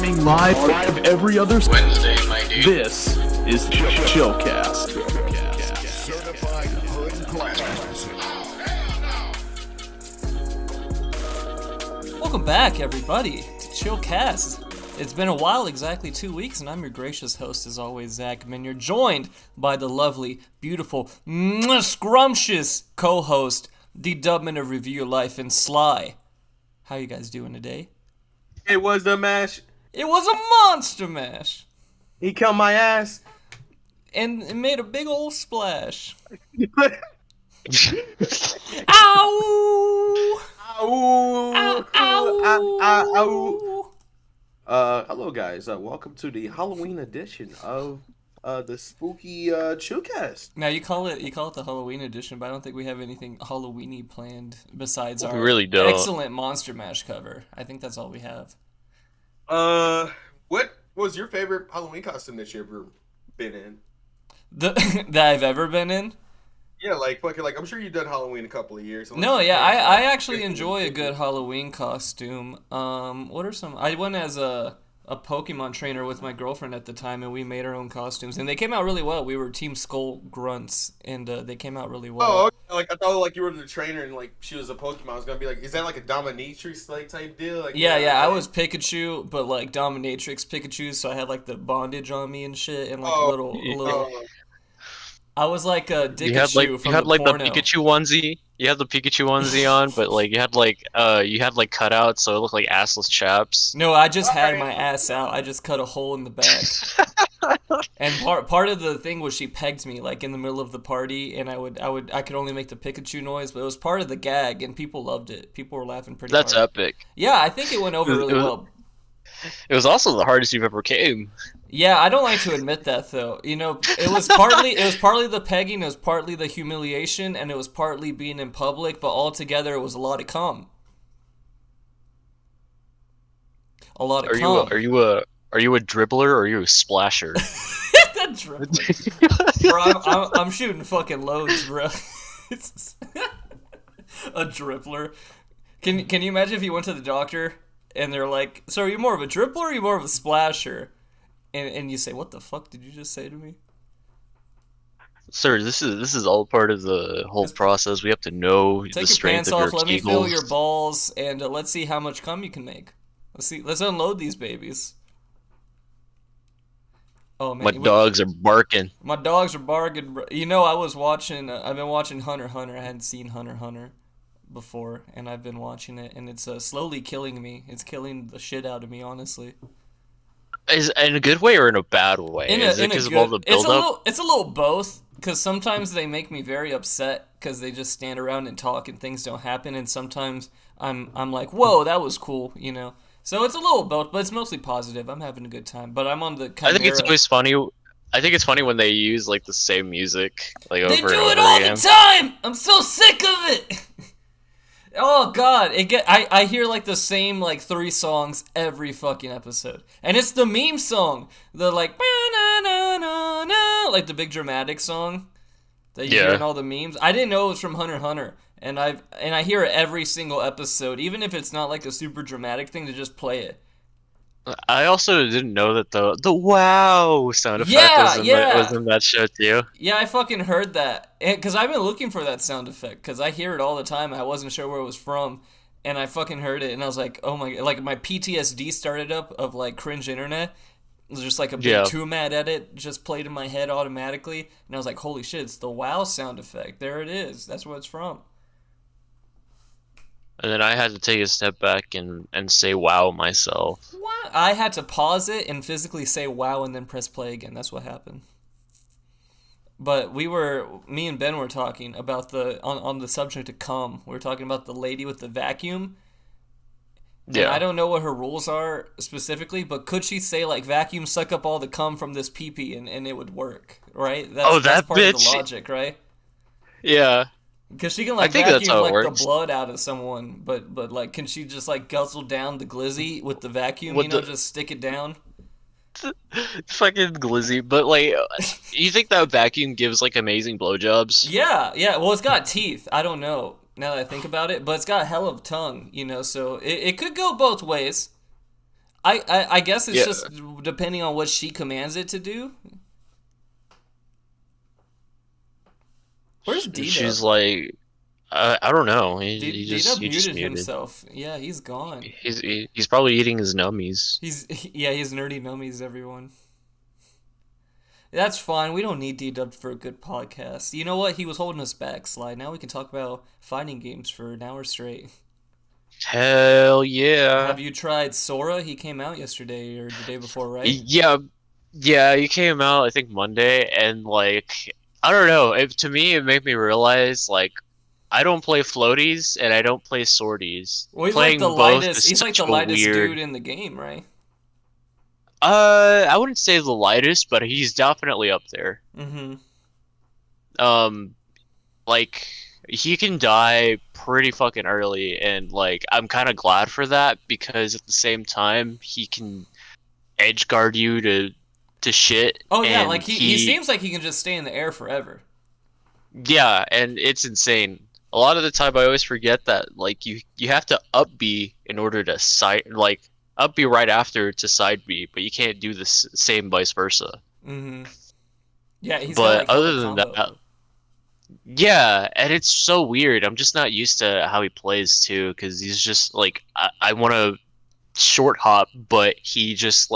Streaming live every other Wednesday, my dude. This is Chillcast. Certified hood classic. Welcome back, everybody, to Chillcast. It's been a while, exactly 2 weeks, and I'm your gracious host, as always, Zach. And you're joined by the lovely, beautiful, scrumptious co-host, the Dubman of Review Your Life, and Sly. How you guys doing today? It was the mash. It was a monster mash. He killed my ass. And it made a big old splash. Ow! Ow! Ow! Ow! Hello guys. Welcome to the Halloween edition of the spooky Chillcast. Now you call it the Halloween edition, but I don't think we have anything Halloweeny planned besides our really don't. excellent Monster Mash cover. I think that's all we have. What was your favorite Halloween costume that you ever been in? That I've ever been in? Yeah, like I'm sure you've done Halloween a couple of years. No, yeah, I actually enjoy a good Halloween costume. What are some? I went as a Pokemon trainer with my girlfriend at the time, and we made our own costumes, and they came out really well. We were Team Skull Grunts, and they came out really well. Oh, okay. Like I thought, like you were the trainer and like she was a Pokemon. I was gonna be like, is that like a Dominatrix like type deal? Like, yeah, I was Pikachu, but like Dominatrix Pikachu, so I had like the bondage on me and shit, and like a little. I was like a Dikachu from the porno. The Pikachu onesie. You had the Pikachu onesie on, but like you had cutouts, so it looked like assless chaps. No, I just had my ass out. I just cut a hole in the back. And part of the thing was she pegged me like in the middle of the party, and I could only make the Pikachu noise, but it was part of the gag, and people loved it. People were laughing pretty hard. That's epic. Yeah, I think it went over really well. It was also the hardest you've ever came. Yeah, I don't like to admit that though. You know, it was partly the pegging, it was partly the humiliation, and it was partly being in public, but altogether it was a lot of cum. A lot of cum. Are you a dribbler or are you a splasher? That dribbler. Bro, I'm shooting fucking loads, bro. It's a dribbler. Can you imagine if you went to the doctor and they're like, "So are you more of a dribbler or are you more of a splasher?" And you say, "What the fuck did you just say to me?" Sir, this is all part of the whole process. We have to know the strength of your Take your pants off, let me kegels. feel your balls, and let's see how much cum you can make. Let's unload these babies. Oh man, My dogs are barking. My dogs are barking. You know, I've been watching Hunter x Hunter. I hadn't seen Hunter x Hunter before, and I've been watching it, and it's slowly killing me. It's killing the shit out of me, honestly. Is in a good way or in a bad way? Is it because of all the build-up? It's a little both, because sometimes they make me very upset because they just stand around and talk and things don't happen, and sometimes I'm like, whoa, that was cool, you know? So it's a little both, but it's mostly positive. I'm having a good time, but I'm on the Chimera. I think it's always funny. I think it's funny when they use like the same music like over and over again. They do it all the time! I'm so sick of it! Oh god, I hear like the same like 3 songs every fucking episode. And it's the meme song. The like like the big dramatic song that you hear in all the memes. I didn't know it was from Hunter x Hunter. And I hear it every single episode, even if it's not like a super dramatic thing, to just play it. I also didn't know that the wow sound effect was in that show too. Yeah, I fucking heard that. Because I've been looking for that sound effect, because I hear it all the time. I wasn't sure where it was from, and I fucking heard it, and I was like, oh my, like my PTSD started up of like cringe internet. It was just like a big Too Mad edit just played in my head automatically, and I was like, holy shit, it's the wow sound effect. There it is. That's where it's from. And then I had to take a step back and say wow myself. What? I had to pause it and physically say wow and then press play again. That's what happened. But me and Ben were talking about on the subject of cum. We were talking about the lady with the vacuum. Yeah. And I don't know what her rules are specifically, but could she say like vacuum suck up all the cum from this pee-pee and it would work, right? That's part bitch. Of the logic, right? Yeah. Because she can like vacuum like the blood out of someone, but like can she just like guzzle down the glizzy with the vacuum? Just stick it down. Fucking glizzy, but like, you think that vacuum gives like amazing blowjobs? Yeah. Well, it's got teeth. I don't know now that I think about it, but it's got hell of tongue, so it could go both ways. I guess it's Yeah. just depending on what she commands it to do. Where's D-Dub? She's like, I don't know. He D-Dub he just muted muted. himself. Yeah, he's gone. He's probably eating his nummies. He's nerdy nummies, everyone. That's fine. We don't need D-Dub for a good podcast. You know what? He was holding us back, Sly. Now we can talk about fighting games for an hour straight. Hell yeah. Have you tried Sora? He came out yesterday or the day before, right? Yeah, he came out I think Monday, and like I don't know. To me, it made me realize like I don't play floaties and I don't play swordies. Well, he's Playing like the both lightest. is He's like such the a lightest weird. dude in the game, right? I wouldn't say the lightest, but he's definitely up there. Mm-hmm. Like he can die pretty fucking early, and like I'm kind of glad for that because at the same time he can edge guard you to shit. Oh yeah, and like he seems like he can just stay in the air forever. Yeah, and it's insane. A lot of the time, I always forget that like you have to up B in order to side like up B right after to side B, but you can't do the same vice versa. Mm-hmm. Yeah, he's got, But like, other hella than combo. that, yeah, and it's so weird. I'm just not used to how he plays too, because he's just like I want to short hop, but he just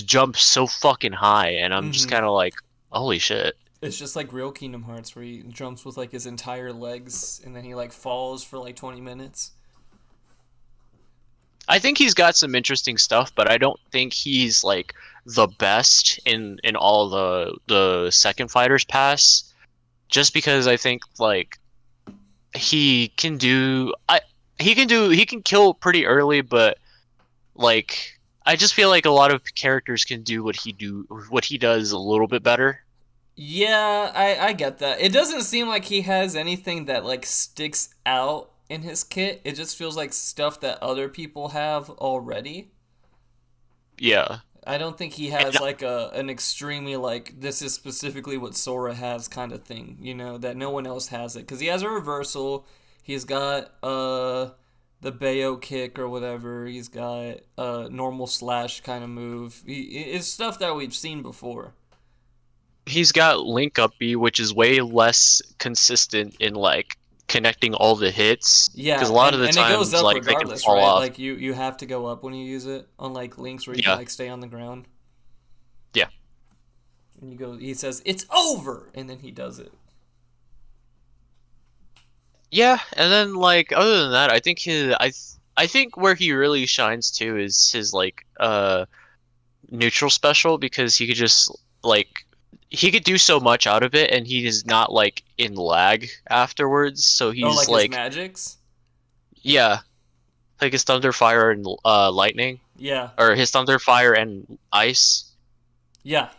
jumps so fucking high, and I'm just Mhm. kind of like, holy shit. It's just like real Kingdom Hearts where he jumps with like his entire legs and then he like falls for like 20 minutes. I think he's got some interesting stuff, but I don't think he's like the best in all the second fighters pass. Just because I think like he can kill pretty early, but like I just feel like a lot of characters can do what he does a little bit better. Yeah, I get that. It doesn't seem like he has anything that like sticks out in his kit. It just feels like stuff that other people have already. Yeah. I don't think he has like an extremely like this is specifically what Sora has kind of thing, you know, that no one else has it cuz he has a reversal, he's got the Bayo kick or whatever, he's got a normal slash kind of move. It's stuff that we've seen before. He's got Link Up B, which is way less consistent in like connecting all the hits. Yeah, because a lot of the and times it goes up like they can regardless, fall right? off. Like you have to go up when you use it, unlike Link's where you Yeah. can like stay on the ground. Yeah. And you go. He says it's over, and then he does it. Yeah, and then like other than that, I think I think where he really shines too is his like neutral special, because he could just like he could do so much out of it, and he is not like in lag afterwards. So he's Like like his magics. yeah, like his thunder, fire, and lightning, Yeah, or his thunder, fire, and ice. yeah.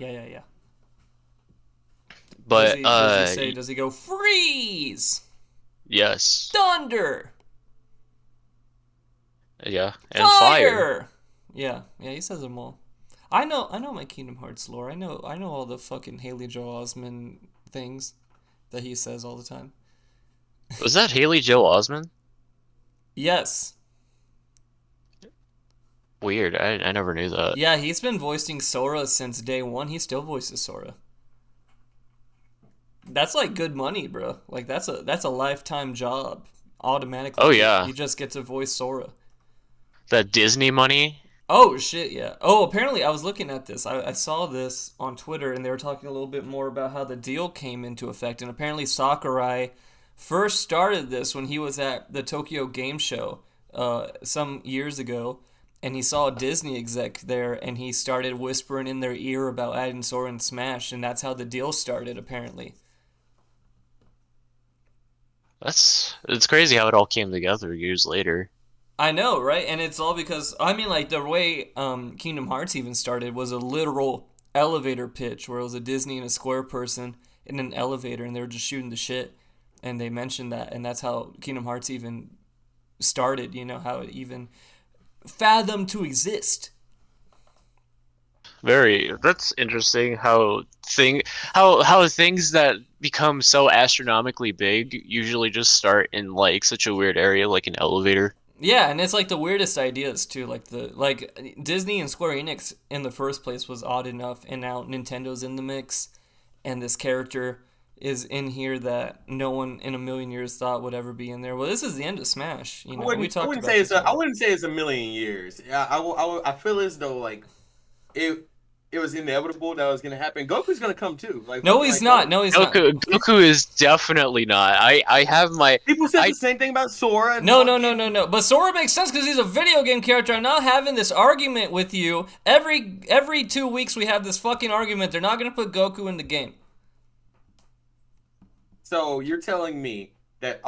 But Does he go freeze, yes, thunder, yeah, and fire. Yeah, he says them all. I know my Kingdom Hearts lore. I know all the fucking Haley Joel Osment things that he says all the time. Was that Haley Joel Osment? Yes. Weird. I never knew that. Yeah, he's been voicing Sora since day one. He still voices Sora. That's like good money, bro. Like that's a lifetime job. Automatically. Oh, yeah. You just get to voice Sora. That Disney money. Oh shit, yeah. Oh, apparently I was looking at this. I saw this on Twitter, and they were talking a little bit more about how the deal came into effect. And apparently Sakurai first started this when he was at the Tokyo Game Show some years ago, and he saw a Disney exec there, and he started whispering in their ear about adding Sora and Smash, and that's how the deal started, apparently. It's crazy how it all came together years later. I know, right? And it's all because, I mean, like, the way Kingdom Hearts even started was a literal elevator pitch where it was a Disney and a Square person in an elevator, and they were just shooting the shit, and they mentioned that, and that's how Kingdom Hearts even started, you know, how it even fathomed to exist. That's interesting how things that become so astronomically big usually just start in like such a weird area like an elevator. Yeah, and it's like the weirdest ideas too. Like Disney and Square Enix in the first place was odd enough, and now Nintendo's in the mix, and this character is in here that no one in a million years thought would ever be in there. Well, this is the end of Smash. You know, we talked about this. I wouldn't say it's a million years. I feel as though like it was inevitable that was gonna happen. Goku's gonna come too. Like no, he's not. No, he's not. Goku is definitely not. I have my people said the same thing about Sora. No. But Sora makes sense because he's a video game character. I'm not having this argument with you. Every 2 weeks we have this fucking argument. They're not gonna put Goku in the game. So you're telling me that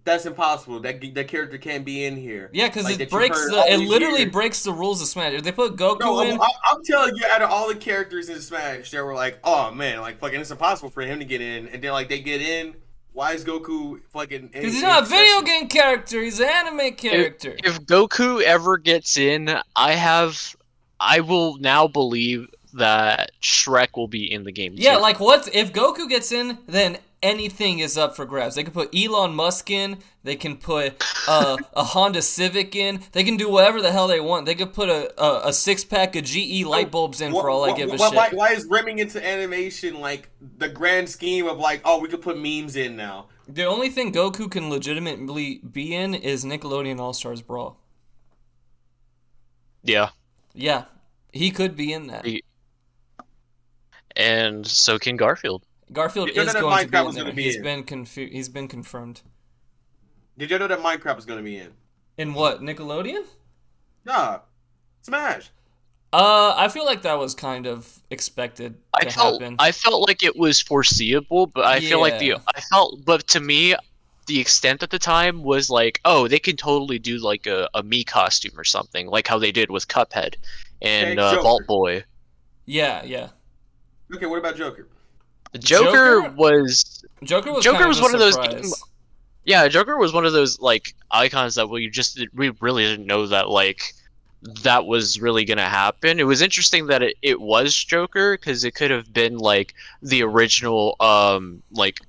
that's impossible. That character can't be in here. Yeah, because it literally breaks the rules of Smash. If they put Goku in, I'm telling you, out of all the characters in Smash, they were like, oh man, like fucking, it's impossible for him to get in. And then like they get in. Why is Goku fucking? Because he's not a video game character. He's an anime character. If Goku ever gets in, I will now believe that Shrek will be in the game. Yeah, too. like what if Goku gets in, then anything is up for grabs. They can put Elon Musk in, they can put a Honda Civic in, they can do whatever the hell they want. They could put a 6-pack of GE light bulbs in for all I give a shit. Why is rimming into animation like the grand scheme of like, oh, we could put memes in now? The only thing Goku can legitimately be in is Nickelodeon All-Stars Brawl. Yeah. Yeah, he could be in that. And so can Garfield. Garfield is going to be in there. He's been confirmed. Did you know that Minecraft was going to be in? In what, Nickelodeon? Nah, Smash. I feel like that was kind of expected to happen. I felt like it was foreseeable, but but to me, the extent at the time was like, oh, they can totally do like a Mii costume or something, like how they did with Cuphead and Vault Boy. Yeah. Okay, what about Joker? Joker was one of those. Yeah, Joker was one of those like icons that we really didn't know that like that was really gonna happen. It was interesting that it was Joker because it could have been like the original like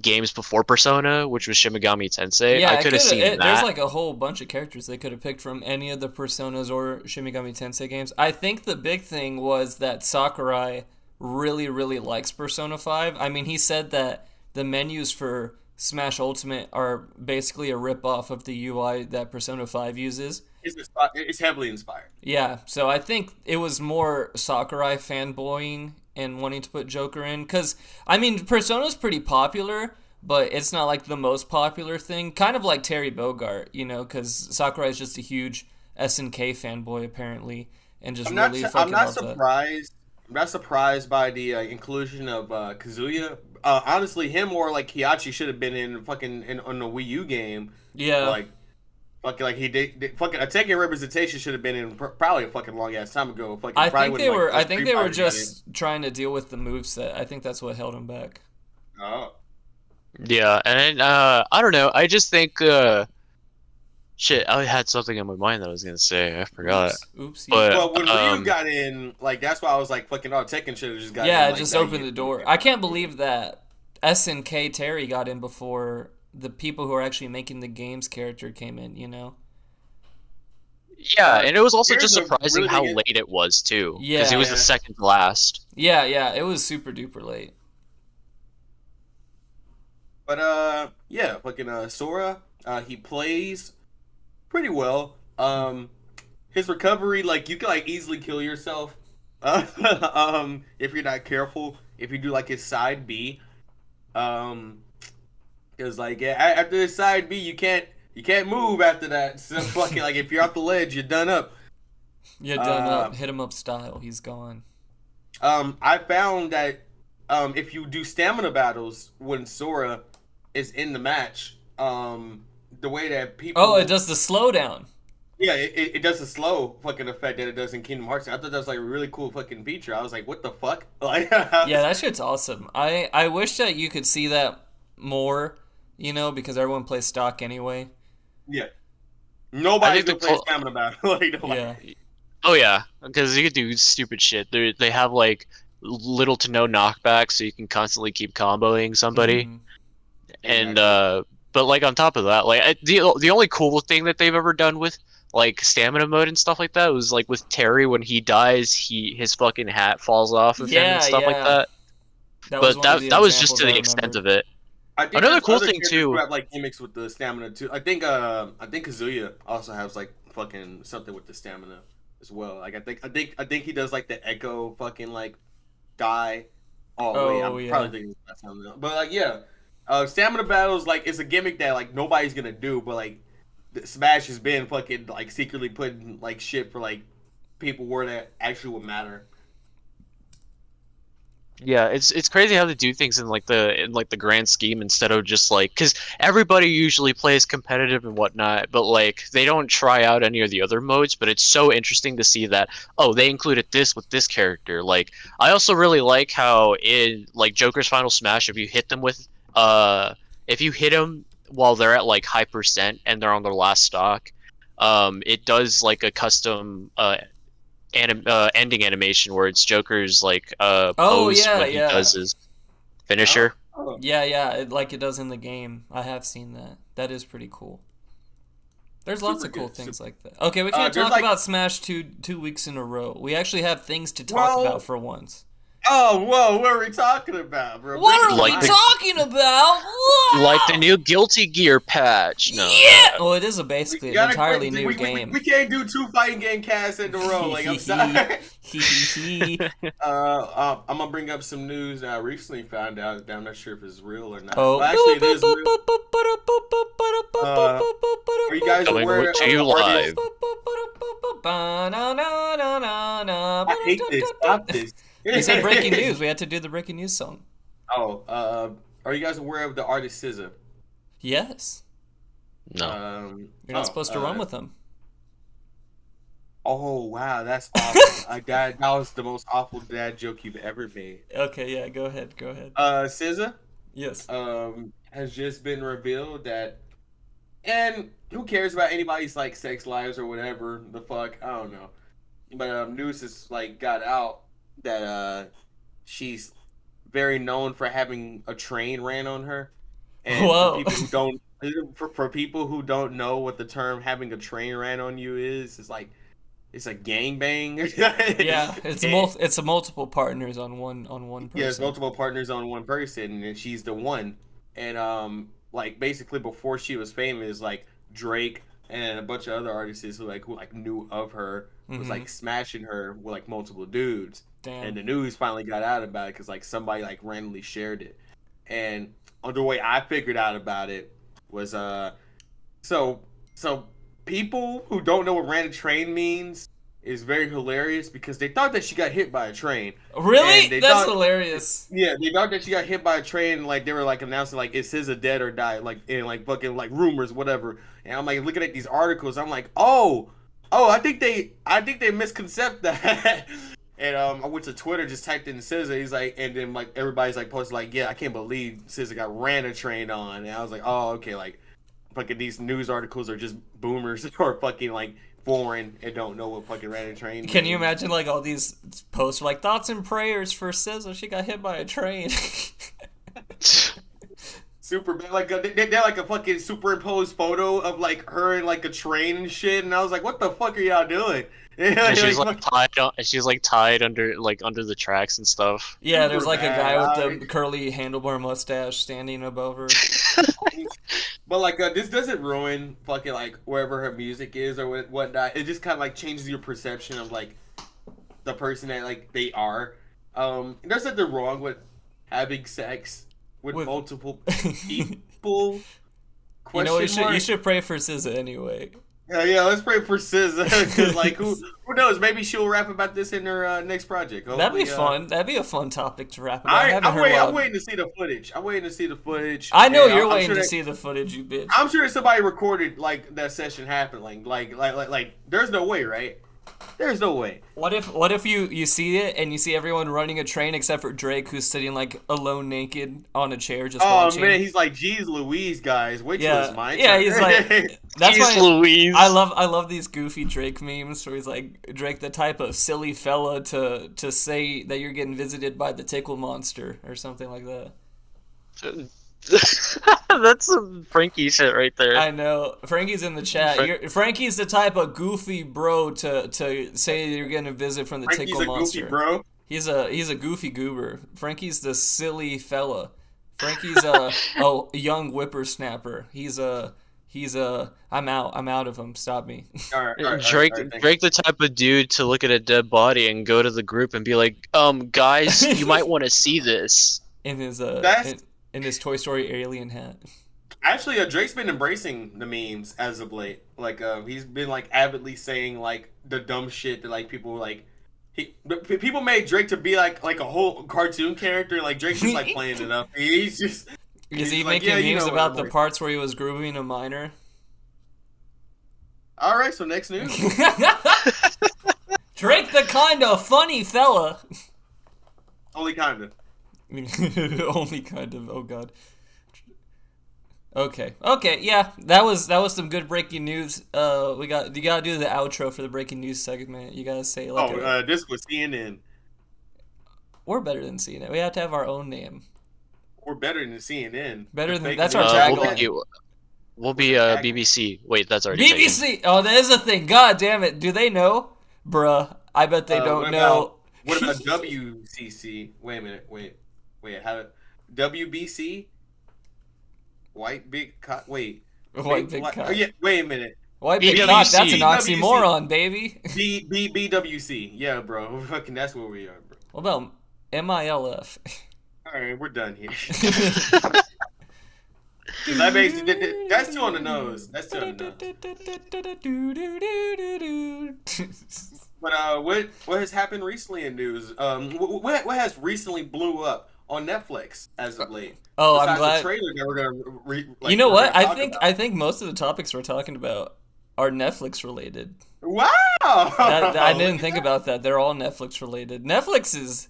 games before Persona, which was Shin Megami Tensei. Yeah, I could have seen that. There's like a whole bunch of characters they could have picked from any of the Personas or Shin Megami Tensei games. I think the big thing was that Sakurai really, really likes Persona 5. I mean, he said that the menus for Smash Ultimate are basically a rip-off of the UI that Persona 5 uses. It's heavily inspired. Yeah, so I think it was more Sakurai fanboying and wanting to put Joker in. Because, I mean, Persona's pretty popular, but it's not like the most popular thing. Kind of like Terry Bogard, you know, because Sakurai's just a huge SNK fanboy, apparently, and just really fucking loves that. I'm not surprised by the inclusion of Kazuya. Honestly, him or like Hiachi should have been in on the Wii U game. Yeah. Like he did fucking a Tekken representation should have been in probably a fucking long ass time ago. I think they were just trying to deal with the moveset. I think that's what held him back. Oh. Yeah, and I don't know. I just think shit, I had something in my mind that I was gonna say. I forgot. Oops. But when Ryu got in, like that's why I was like, fucking, oh, Tekken should have just got in. Yeah, just opened the door. I can't believe that SNK Terry got in before the people who are actually making the game's character came in, you know? Yeah, and it was also just surprising how late it was, too. Yeah. Because it was the second to last. Yeah, it was super duper late. But, yeah, fucking Sora, he plays pretty well. His recovery, like, you can, like, easily kill yourself. If you're not careful. If you do, like, his side B. Because, like, after his side B, you can't move after that. So, fucking, like, if you're off the ledge, you're done up. You're done up. Hit him up style. He's gone. I found that if you do stamina battles when Sora is in the match, the way that people... Oh, it does the slowdown. Yeah, it does the slow fucking effect that it does in Kingdom Hearts. I thought that was like a really cool fucking feature. I was like, what the fuck? Like, yeah, that shit's awesome. I wish that you could see that more, you know, because everyone plays stock anyway. Yeah. Nobody's gonna play stamina battle. Like, yeah. Oh yeah, because you could do stupid shit. They have like little to no knockback, so you can constantly keep comboing somebody. Mm-hmm. And But like on top of that, like the only cool thing that they've ever done with like stamina mode and stuff like that was like with Terry when he dies, his fucking hat falls off of him and stuff like that. But that was just to the extent of it. I think Another cool other thing characters too. who have like gimmicks with the stamina too. I think Kazuya also has like fucking something with the stamina as well. Like I think he does like the echo fucking like die. Wait, I'm probably thinking that's something else. But like yeah, stamina battles like it's a gimmick that like nobody's gonna do, but like Smash has been fucking like secretly putting like shit for like people where that actually would matter. Yeah, it's crazy how they do things in the grand scheme instead of just like because everybody usually plays competitive and whatnot, but like they don't try out any of the other modes. But it's so interesting to see that they included this with this character. Like I also really like how in like Joker's Final Smash, if you hit them while they're at like high percent and they're on their last stock, it does like a custom ending animation where it's Joker's like pose when he does his finisher. Yeah, like it does in the game. I have seen that. That is pretty cool. There's lots of cool things like that. Okay, we can't talk about Smash 2 weeks in a row. We actually have things to talk about for once. Oh, whoa, what are we talking about, bro? What are we talking about? Whoa! Like the new Guilty Gear patch. No. Yeah! Well, it is basically an entirely new game. We can't do 2 fighting game casts in a row. Like, I'm sorry. I'm going to bring up some news that I recently found out that I'm not sure if it's real or not. Oh. Well, actually, it is real. Are you guys aware to you live? I hate this. Stop this. You said breaking news. We had to do the breaking news song. Oh, are you guys aware of the artist SZA? Yes. No. You're not supposed to run with them. Oh, wow, that's awful. That was the most awful dad joke you've ever made. Okay, yeah, go ahead. SZA? Yes. Has just been revealed that, and who cares about anybody's like sex lives or whatever the fuck, I don't know. But news has like got out that she's very known for having a train ran on her. And whoa. For people who don't know what the term having a train ran on you is, it's like it's a gangbang. Yeah, it's a multiple partners on one person. Yeah, it's multiple partners on one person, and she's the one. And like basically before she was famous, like Drake and a bunch of other artists who knew of her was like smashing her with like multiple dudes. Damn. And the news finally got out about it because like somebody like randomly shared it. And the way I figured out about it was so people who don't know what ran a train means is very hilarious because they thought that she got hit by a train. Really? That's hilarious. Yeah, they thought that she got hit by a train. Like they were like announcing like is SZA dead or died, like in like fucking like rumors, whatever. And I'm like looking at these articles. I'm like, oh, I think they misconcept that. And I went to Twitter, just typed in SZA. He's like, and then like everybody's like posted like, yeah, I can't believe SZA got ran a train on. And I was like, oh, okay, like fucking these news articles are just boomers or fucking like foreign and don't know what fucking ran a train. Can you imagine like all these posts like thoughts and prayers for SZA? She got hit by a train. Super bad. Like they're like a fucking superimposed photo of like her in like a train and shit. And I was like, what the fuck are y'all doing? And she's like tied. She's like tied under the tracks and stuff. Yeah, there's like a guy with the curly handlebar mustache standing above her. But like this doesn't ruin fucking like wherever her music is or whatnot. It just kind of like changes your perception of like the person that like they are. There's nothing wrong with having sex with multiple people. You know, you should pray for SZA anyway. Yeah, let's pray for SZA because, like, who knows? Maybe she'll rap about this in her next project. Hopefully, that'd be fun. That'd be a fun topic to rap about. I'm waiting to see the footage. I know you're waiting to see the footage, you bitch. I'm sure somebody recorded like that session happening. Like, there's no way, right? There's no way. What if you see it and you see everyone running a train except for Drake, who's sitting like alone naked on a chair just watching? Oh man, he's like, "Geez, Louise, guys, wait till it's my turn." Yeah, he's like, that's Jeez why Louise. I love these goofy Drake memes where he's like, Drake, the type of silly fella to say that you're getting visited by the tickle monster or something like that. That's some Frankie shit right there. I know. Frankie's in the chat. Frankie's the type of goofy bro to say you're gonna visit from the Frankie's Tickle a Monster. goofy bro. He's a goofy goober. Frankie's the silly fella. Frankie's a young whippersnapper. He's a I'm out of him. Stop me. All right, Drake, all right, thanks. Drake, the type of dude to look at a dead body and go to the group and be like, guys, you might want to see this. In his That's- in his Toy Story alien hat. Actually, Drake's been embracing the memes as of late. Like, he's been like avidly saying like the dumb shit that like people like. People made Drake to be like a whole cartoon character. Like Drake's just like playing it up. He's just. Is he he's like, making yeah, you memes know about what the I'm like. parts where he was grooming a minor? All right, so next news. Drake, the kind of funny fella. Only kinda. Only kind of. Oh god. Okay. Yeah, that was some good breaking news. You gotta do the outro for the breaking news segment. You gotta say like. This was CNN. We're better than CNN. We have to have our own name. We're better than CNN. Better than Fake that's news. our tagline. We'll be BBC. Wait, that's already taken. BBC. Oh, that is a thing. God damn it. Do they know, bruh? I bet they don't know. What about WCC? Wait a minute. Wait. How? WBC? White big cock. Wait. White big cock. Oh, yeah. Wait a minute. White big BWC. cock. That's an BWC. oxymoron, baby. BWC. Yeah, bro. Fucking. That's where we are, bro. What about MILF? All right, we're done here. That basically, that's two on the nose. That's two on the nose. But what has happened recently in news? What has recently blew up on Netflix as of late? Oh, Besides I'm glad. The trailer that we're gonna You know what? we're gonna talk I think most of the topics we're talking about are Netflix related. about. Wow! I didn't think about that. They're all Netflix related. Netflix is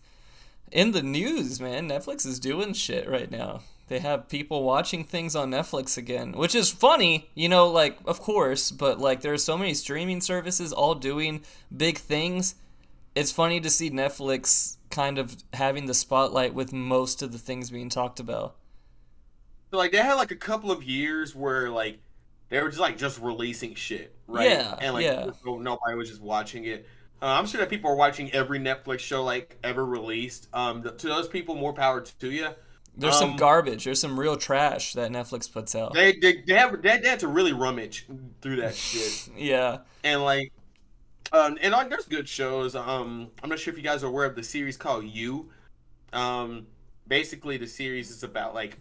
in the news, man. Netflix is doing shit right now. They have people watching things on Netflix again, which is funny, like, of course, but, like, there are so many streaming services all doing big things. It's funny to see Netflix kind of having the spotlight with most of the things being talked about. So, like, they had, like, a couple of years where, like, they were just releasing shit, right? Yeah, and, like, yeah. nobody was just watching it. I'm sure that people are watching every Netflix show, like, ever released. To those people, more power to you. There's some garbage. There's some real trash that Netflix puts out. They had to really rummage through that shit. Yeah. And like, there's good shows. I'm not sure if you guys are aware of the series called You. Basically, the series is about like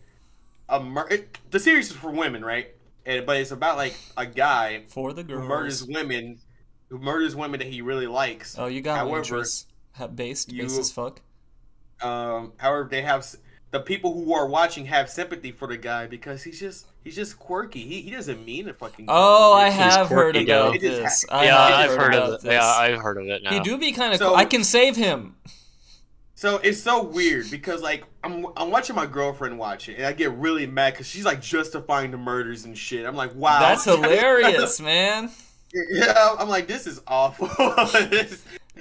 the series is for women, right? But it's about like a guy For the who girls. murders women that he really likes. Oh, you got However, interests. Based as fuck. However, they have the people who are watching have sympathy for the guy because he's just quirky. He doesn't mean to fucking. Oh, I He's have heard quirky, about though. this. I've heard of it. this. Yeah, I've heard of it now. He do be kind of So- cool. I can save him. So it's so weird because like I'm watching my girlfriend watch it and I get really mad because she's like justifying the murders and shit. I'm like, wow, That's hilarious, man. Yeah, I'm like, this is awful.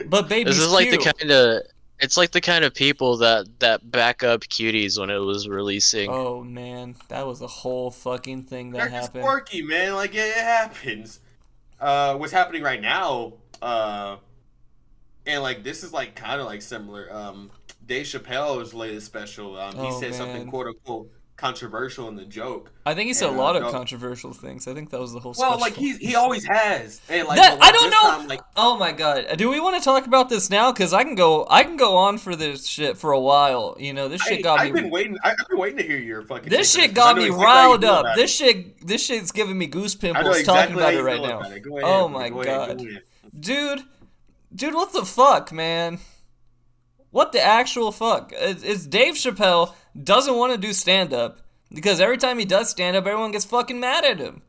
But baby's This is like cute. it's like the kind of people that back up Cuties when it was releasing. Oh man, that was a whole fucking thing that They're just happened. quirky, man. Like it happens. What's happening right now? And like this is like kind of like similar. Dave Chappelle's latest special. He Oh, said man. something quote unquote controversial in the joke. I think he said a And, lot of no. controversial things. I think that was the whole. Well, special. like he always has. And like, That, but, like, I don't this know. time, like, Oh my god, do we want to talk about this now? Because I can go on for this shit for a while. This shit got I've me. been waiting. I've been waiting to hear your fucking. This take on shit this, 'cause I got know me exactly how you riled feel up. about it. This shit's giving me goose I pimples know talking exactly about how it you right feel now. about it. Go ahead, Oh my go ahead, god, go ahead. dude, what the fuck, man? What the actual fuck? It's Dave Chappelle doesn't want to do stand up because every time he does stand up, everyone gets fucking mad at him.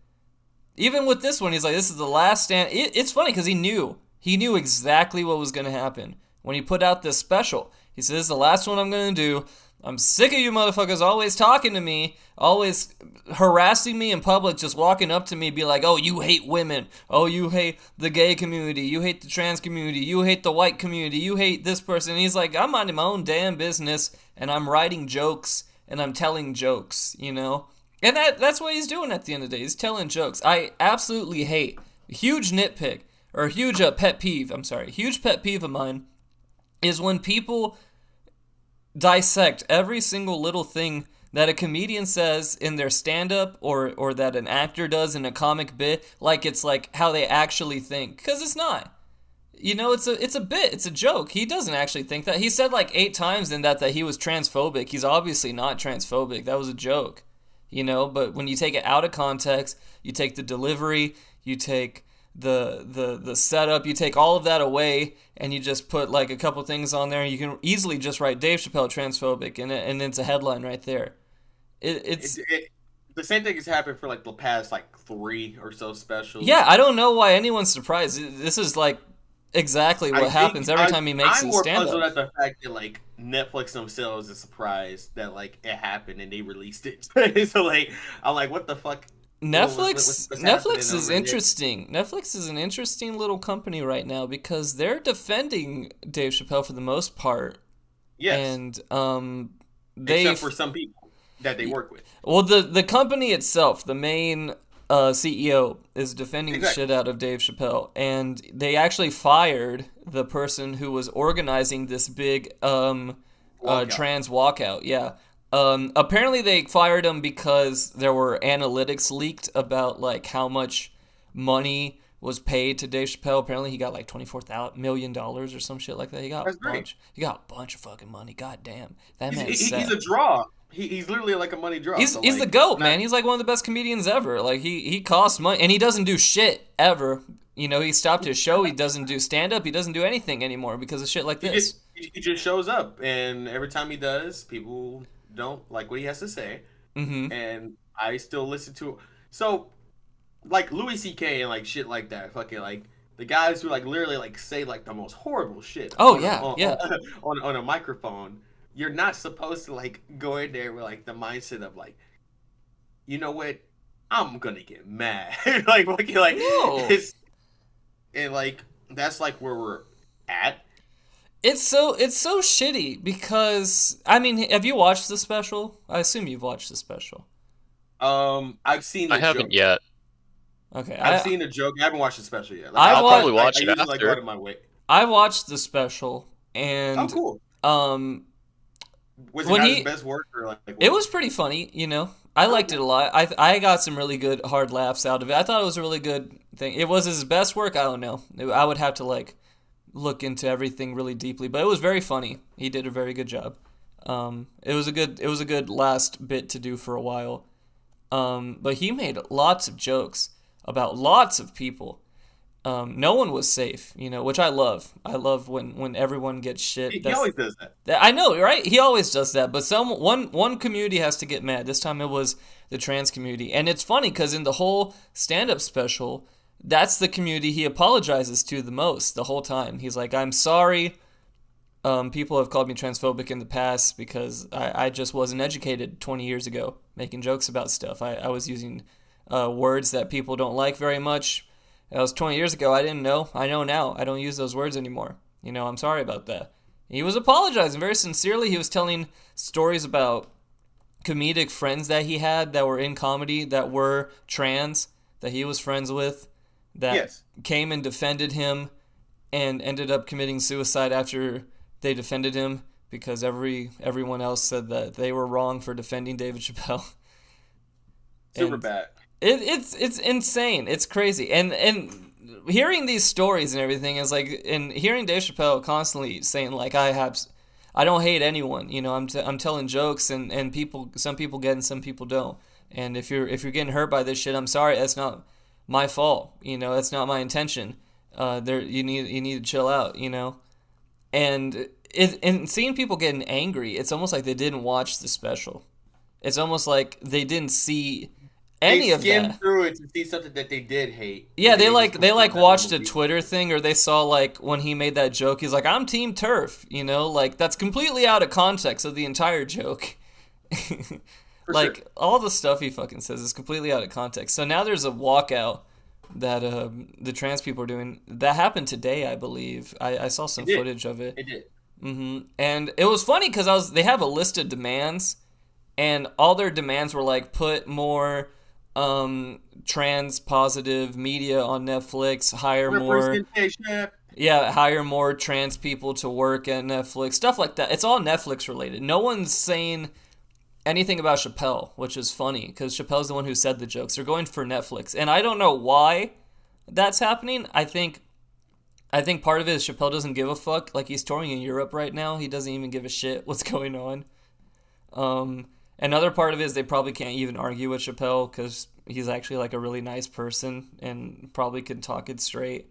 Even with this one, he's like, "This is the last stand." It's funny because he knew exactly what was gonna happen when he put out this special. He said, "This is the last one I'm gonna do. I'm sick of you motherfuckers always talking to me, always harassing me in public, just walking up to me, be like, oh, you hate women. Oh, you hate the gay community. You hate the trans community. You hate the white community. You hate this person." And he's like, I'm minding my own damn business, and I'm writing jokes, and I'm telling jokes, And that's what he's doing at the end of the day. He's telling jokes. I absolutely hate, huge nitpick, or huge pet peeve, huge pet peeve of mine is when people dissect every single little thing that a comedian says in their stand-up or that an actor does in a comic bit like it's like how they actually think. Because it's not. You know, it's a bit. It's a joke. He doesn't actually think that. He said like 8 times in that he was transphobic. He's obviously not transphobic. That was a joke. You know, but when you take it out of context, you take the delivery, you take the setup, you take all of that away, and you just put like a couple things on there, and you can easily just write Dave Chappelle transphobic, and it's a headline right there. It's the same thing has happened for like the past like 3 or so specials. Yeah, I don't know why anyone's surprised. This is like exactly what happens every time he makes his stand-up. I'm more puzzled at the fact that like Netflix themselves is surprised that like it happened and they released it. So like I'm like, what the fuck? Netflix is interesting. Netflix is an interesting little company right now because they're defending Dave Chappelle for the most part. Yes. And except for some people that they work with. Well, the company itself, the main CEO, is defending the shit out of Dave Chappelle, and they actually fired the person who was organizing this big trans walkout. Yeah. Apparently they fired him because there were analytics leaked about like how much money was paid to Dave Chappelle. Apparently he got like $24 million or some shit like that. He got a bunch of fucking money. God damn. That man's he's a draw. He's literally like a money draw. He's the GOAT, man. He's like one of the best comedians ever. Like he costs money and he doesn't do shit ever. You know, he stopped his show. He doesn't do stand-up. He doesn't do anything anymore because of shit like this. He just shows up, and every time he does, people don't like what he has to say. Mm-hmm. And I still listen to it. So, like Louis C.K. and like shit like that, fucking like the guys who like literally like say like the most horrible shit. On a microphone. You're not supposed to like go in there with like the mindset of like, you know what, I'm gonna get mad. No. And like that's like where we're at. It's so shitty because I mean, have you watched the special? I assume you've watched the special. I've seen. I haven't yet. Okay, I've seen the joke. I haven't watched the special yet. Like, I'll probably watch it after. Like, go to my way. I watched the special and cool. Was it when not his best work or like? It was pretty funny, you know. I liked it a lot. I got some really good hard laughs out of it. I thought it was a really good thing. It was his best work. I don't know. I would have to like look into everything really deeply, but it was very funny. He did a very good job. It was a good last bit to do for a while. But he made lots of jokes about lots of people. No one was safe, you know, which I love. I love when everyone gets shit. He always does that. I know, right? He always does that. But one community has to get mad. This time it was the trans community. And it's funny because in the whole stand-up special, that's the community he apologizes to the most the whole time. He's like, I'm sorry. People have called me transphobic in the past because I just wasn't educated 20 years ago making jokes about stuff. I was using words that people don't like very much. That was 20 years ago. I didn't know. I know now. I don't use those words anymore. You know, I'm sorry about that. He was apologizing very sincerely. He was telling stories about comedic friends that he had that were in comedy that were trans, that he was friends with, that came and defended him and ended up committing suicide after they defended him because everyone else said that they were wrong for defending David Chappelle. Super bad. It's insane. It's crazy. And hearing these stories and everything is like, and hearing Dave Chappelle constantly saying like, I don't hate anyone. You know, I'm telling jokes and some people get and some people don't. And if you're getting hurt by this shit, I'm sorry. That's not my fault. You know, that's not my intention. You need to chill out. You know, and seeing people getting angry, it's almost like they didn't watch the special. It's almost like they didn't see any of that. They skimmed through it to see something that they did hate. Yeah, they watched a Twitter thing, or they saw like when he made that joke, he's like, I'm Team Turf, you know, like that's completely out of context of the entire joke. Like sure. All the stuff he fucking says is completely out of context. So now there's a walkout that the trans people are doing. That happened today, I believe. I saw some footage of it. It did. Mm-hmm. And it was funny because they have a list of demands. and all their demands were like put more trans positive media on Netflix, hire more trans people to work at Netflix, stuff like that. It's all Netflix related. No one's saying anything about Chappelle, which is funny because Chappelle's the one who said the jokes. They're going for Netflix, and I don't know why that's happening. I think part of it is Chappelle doesn't give a fuck. Like, he's touring in Europe right now. He doesn't even give a shit what's going on. Another part of it is they probably can't even argue with Chappelle because he's actually like a really nice person and probably can talk it straight.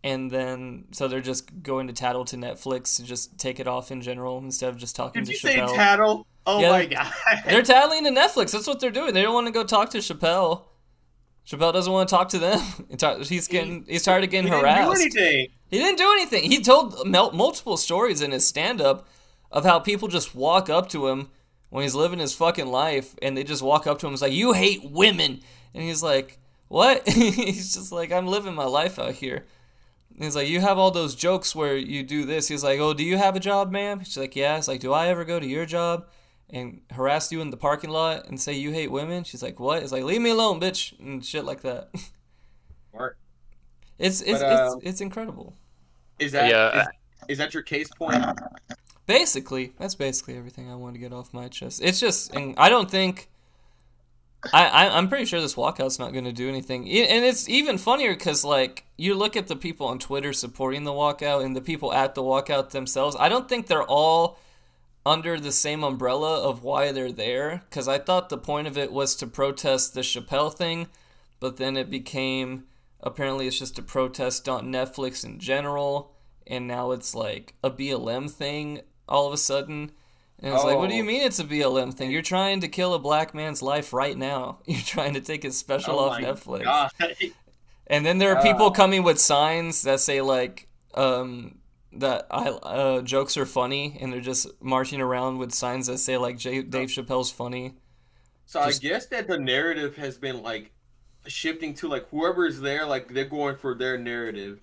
And then, so they're just going to tattle to Netflix to just take it off in general instead of just talking to Chappelle. Did you say tattle? Oh yeah, my God. They're tattling to Netflix. That's what they're doing. They don't want to go talk to Chappelle. Chappelle doesn't want to talk to them. He's tired of getting harassed. He didn't do anything. He told multiple stories in his stand-up of how people just walk up to him when he's living his fucking life, and they just walk up to him and it's like, you hate women. And he's like, what? He's just like, I'm living my life out here. And he's like, you have all those jokes where you do this. He's like, oh, do you have a job, ma'am? She's like, yeah. He's like, do I ever go to your job and harass you in the parking lot and say you hate women? She's like, what? It's like, leave me alone, bitch, and shit like that. It's incredible. Is that your case point? Basically, that's basically everything I want to get off my chest. It's just, and I don't think, I'm pretty sure this walkout's not going to do anything. And it's even funnier because, like, you look at the people on Twitter supporting the walkout and the people at the walkout themselves. I don't think they're all under the same umbrella of why they're there, because I thought the point of it was to protest the Chappelle thing, but then it became, apparently it's just to protest on Netflix in general, and now it's like a BLM thing all of a sudden. And it's like, what do you mean it's a BLM thing? You're trying to kill a black man's life right now. You're trying to take his special off Netflix. God. And then there are people coming with signs that say like that jokes are funny, and they're just marching around with signs that say like Dave Chappelle's funny. So I guess that the narrative has been like shifting to like whoever's there, like they're going for their narrative.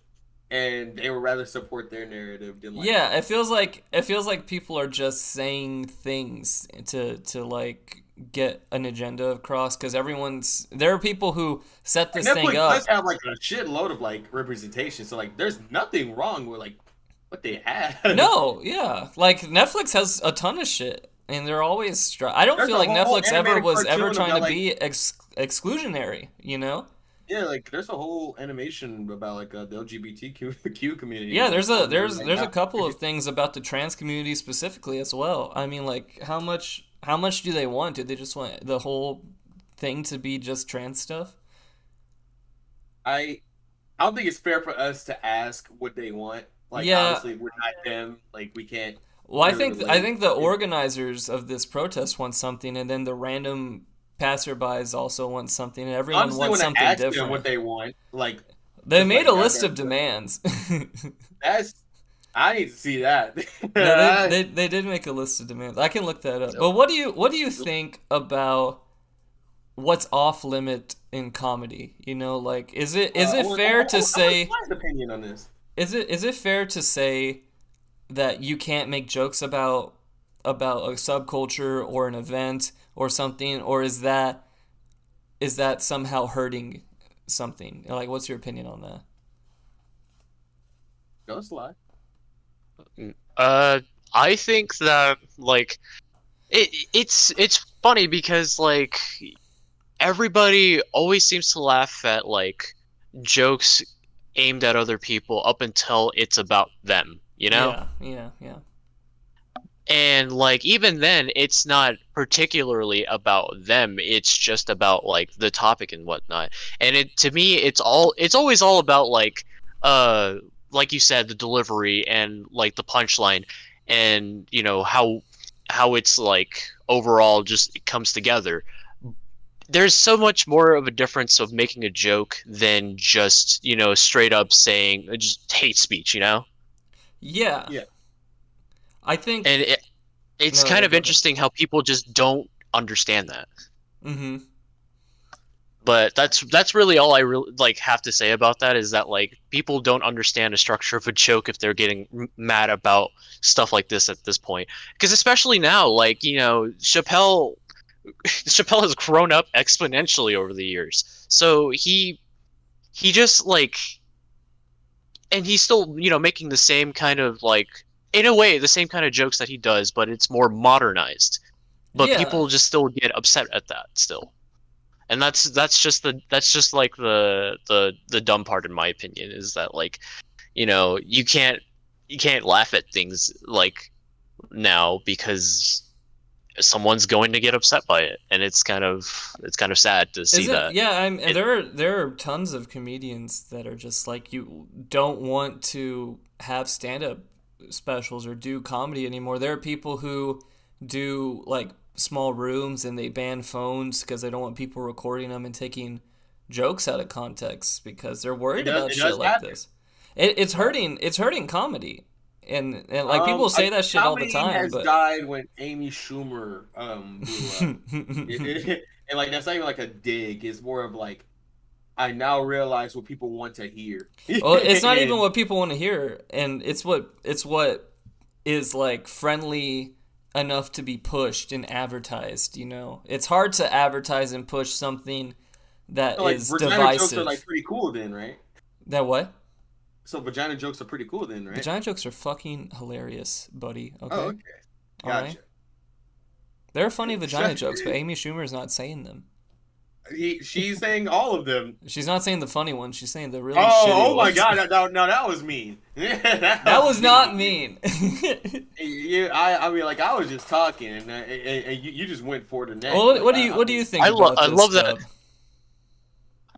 And they would rather support their narrative than like... Yeah, it feels like people are just saying things to like get an agenda across, because there are people who set this thing up. Netflix does have like a shitload of like representation, so like there's nothing wrong with like what they have. No, yeah, like Netflix has a ton of shit, and they're always I don't feel like Netflix was ever trying to be exclusionary, you know? Yeah, like there's a whole animation about like the LGBTQ community. Yeah, there's a couple of things about the trans community specifically as well. I mean, like how much do they want? Do they just want the whole thing to be just trans stuff? I don't think it's fair for us to ask what they want. Like, honestly, we're not them. Like, we can't. Well, I think the organizers of this protest want something, and then the random passerbys also want something, and everyone wants something different. Them what they want, like they made a list of demands. I need to see that. they did make a list of demands. I can look that up. But what do you think about what's off limit in comedy? You know, like is it fair to say? What's your opinion on this? Is it fair to say that you can't make jokes about a subculture or an event or something, or is that somehow hurting something? Like, what's your opinion on that? Go slide. I think that like it's funny because like everybody always seems to laugh at like jokes aimed at other people up until it's about them, you know? Yeah. And like even then it's not particularly about them, it's just about like the topic and whatnot. And to me it's always all about like you said, the delivery and like the punchline, and you know how it's like overall just it comes together. There's so much more of a difference of making a joke than just, you know, straight up saying just hate speech, you know? Yeah. I think, and it's kind of interesting how people just don't understand that. Mm-hmm. But that's really all I really like have to say about that, is that like people don't understand the structure of a joke if they're getting mad about stuff like this at this point. Because especially now, like, you know, Chappelle Chappelle has grown up exponentially over the years. So he just like, and he's still, making the same kind of like, in a way, the same kind of jokes that he does, but it's more modernized. But Yeah. people just still get upset at that still. And that's just like the dumb part in my opinion, is that like, you can't laugh at things like now because someone's going to get upset by it, and it's kind of sad to see that. Yeah, there are tons of comedians that are just like, you don't want to have stand-up specials or do comedy anymore. There are people who do like small rooms and they ban phones because they don't want people recording them and taking jokes out of context because they're worried about shit like this. It's hurting comedy. And like people say that shit all the time. Comedy has but died when Amy Schumer blew up. And like that's not even like a dig. It's more of like, I now realize what people want to hear. Well, it's not even what people want to hear, and it's what is like friendly enough to be pushed and advertised. It's hard to advertise and push something that So, like, is vagina divisive. jokes are like pretty cool then, right? That what? So vagina jokes are pretty cool then, right? Vagina jokes are fucking hilarious, buddy. Okay. Oh, okay. All Gotcha. right. There are funny vagina jokes, but Amy Schumer is not saying them. She's saying all of them. She's not saying the funny ones. She's saying the really shitty Oh my ones. God! That was mean. That was not mean. I mean, like I was just talking, and you just went for the neck. Well, what do you think? I about this, love that. Dub?